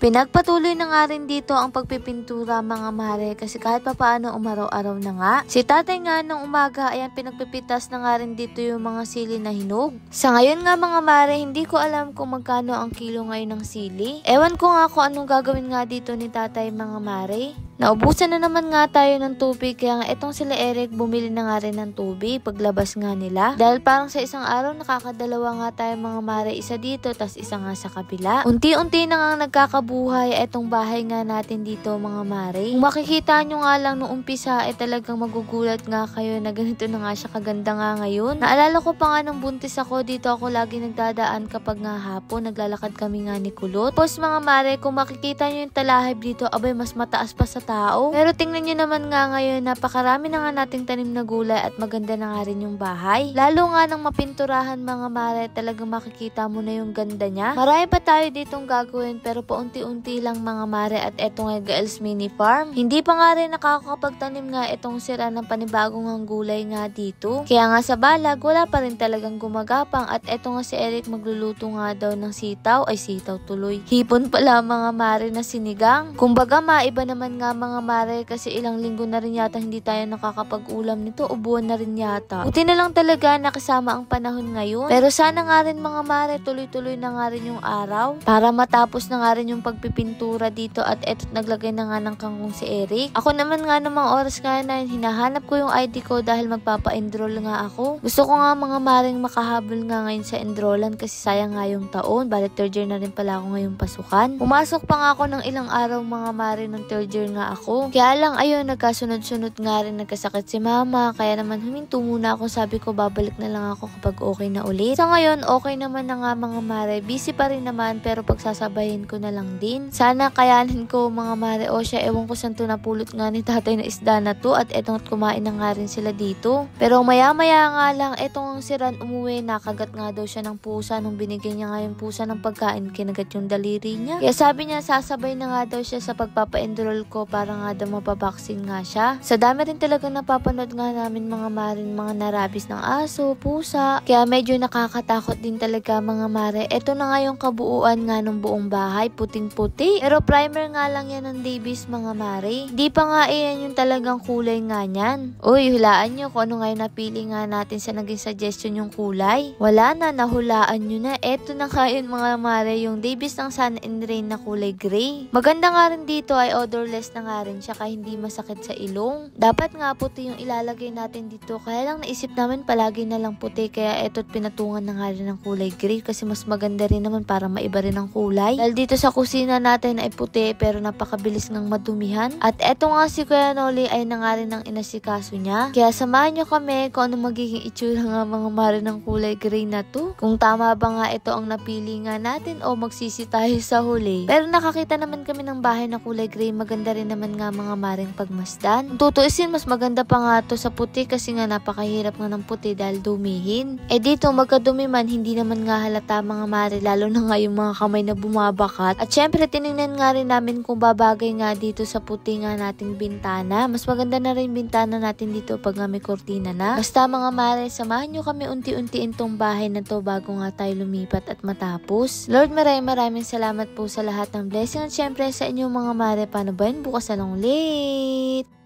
Pinagpatuloy na nga rin dito ang pagpipintura mga mare kasi kahit papaano umaraw-araw na nga. Si tatay nga ng umaga ayan pinagpipitas na nga rin dito yung mga sili na hinog. Sa ngayon nga mga mare hindi ko alam kung magkano ang kilo ngayon ng sili. Ewan ko nga kung anong gagawin nga dito ni tatay mga mare. Naubusan na naman nga tayo ng tubig kaya nga etong sila Eric bumili na nga rin ng tubig paglabas nga nila. Dahil parang sa isang araw nakakadalawa nga tayo mga mare, isa dito tas isa nga sa kabila. Unti-unti na nga nagkakabuhay etong bahay nga natin dito mga mare. Kung makikita nyo nga lang nung umpisa talagang magugulat nga kayo na ganito na nga siya kaganda nga ngayon. Naalala ko pa nga nung buntis ako dito ako lagi nagdadaan kapag nga hapon naglalakad kami nga ni Kulot. Tapos mga mare kung makikita nyo yung talahib dito abay mas mataas pa sa tao. Pero tingnan nyo naman nga ngayon, napakarami na nga nating tanim na gulay at maganda na nga rin yung bahay. Lalo nga nang mapinturahan mga mare, talagang makikita mo na yung ganda niya. Marami pa tayo ditong gagawin pero paunti-unti lang mga mare at eto nga Girls Mini Farm. Hindi pa nga rin nakakapagtanim nga itong sira ng panibagong ang gulay nga dito. Kaya nga sa balag, wala pa rin talagang gumagapang at eto nga si Eric magluluto nga daw ng sitaw, ay sitaw tuloy. Hipon pala mga mare na sinigang. Kumbaga maiba naman nga mga mare kasi ilang linggo na rin yata hindi tayo nakakapag-ulam nito o buwan na rin yata. Buti na lang talaga nakasama ang panahon ngayon. Pero sana nga rin mga mare tuloy-tuloy na nga rin yung araw para matapos na nga rin yung pagpipintura dito at eto naglagay na nga ng kangkong si Eric. Ako naman nga ng mga oras nga na hinahanap ko yung ID ko dahil magpapa-enroll nga ako. Gusto ko nga mga maring makahabol nga ngayon sa enrollan kasi sayang nga yung taon. Bale 3rd year na rin pala ako ngayong pasukan. Pumasok pa nga ako ng ilang araw mga mare ng 3rd year nga ako. Kaya lang ayun nagkasunod-sunod nga rin nagkasakit si mama kaya naman huminto muna ako, sabi ko babalik na lang ako kapag okay na ulit. Sa ngayon okay naman na nga mga mare, busy pa rin naman pero pagsasabayin ko na lang din. Sana kayanin ko mga mare o siya ewan ko saan to napulot nga ni tatay na isda na to at etong kumain na nga rin sila dito. Pero maya-maya nga lang etong si Ran umuwi nakagat nga daw siya ng pusa nung binigyan niya nga yung pusa ng pagkain kinagat yung daliri niya. Kaya sabi niya sasabay na nga daw siya sa pagpapa-enroll ko para nga daw mapabaksin nga siya. Sa dami rin talaga napapanood nga namin mga marin mga narabis ng aso, pusa. Kaya medyo nakakatakot din talaga mga mare. Ito na nga yung kabuuan nga ng buong bahay, puting-puti. Pero primer nga lang yan ng Davis mga mare. Di pa nga iyan yung talagang kulay nga niyan. Uy, hulaan nyo kung ano nga yung napili nga natin sa naging suggestion yung kulay. Wala na, nahulaan nyo na. Ito na nga yun mga mare, yung Davis ng Sun and Rain na kulay gray. Maganda nga rin dito ay odorless na nga rin siya kaya hindi masakit sa ilong. Dapat nga puti yung ilalagay natin dito kaya lang naisip namin palagi na lang puti kaya eto't pinatungan na nga rin ng kulay gray kasi mas maganda rin naman para maiba rin ang kulay. Dahil dito sa kusina natin ay puti pero napakabilis ngang madumihan. At eto nga si Kuya Noli ay na nga rin ang inasikaso niya. Kaya samahan nyo kami kung ano magiging itsura nga mga mare ng kulay gray na to. Kung tama ba nga ito ang napili nga natin o magsisi tayo sa huli. Pero nakakita naman kami ng bahay na kulay gray, maganda rin naman nga mga maring pagmasdan. Kung tutuisin mas maganda pa nga to sa puti kasi nga napakahirap nga ng puti dahil dumihin. Dito magkadumi man hindi naman nga halata mga mare lalo na nga yung mga kamay na bumabakat. At syempre tinignan nga rin namin kung babagay nga dito sa puti nga nating bintana. Mas maganda na rin bintana natin dito pag nga may kortina na. Basta mga mare, samahan nyo kami unti-untiin tong bahay na to bago nga tayo lumipat at matapos. Lord maraming salamat po sa lahat ng blessing at syempre sa inyong mga mare. Paano ba yun? Bukas na lang ulit!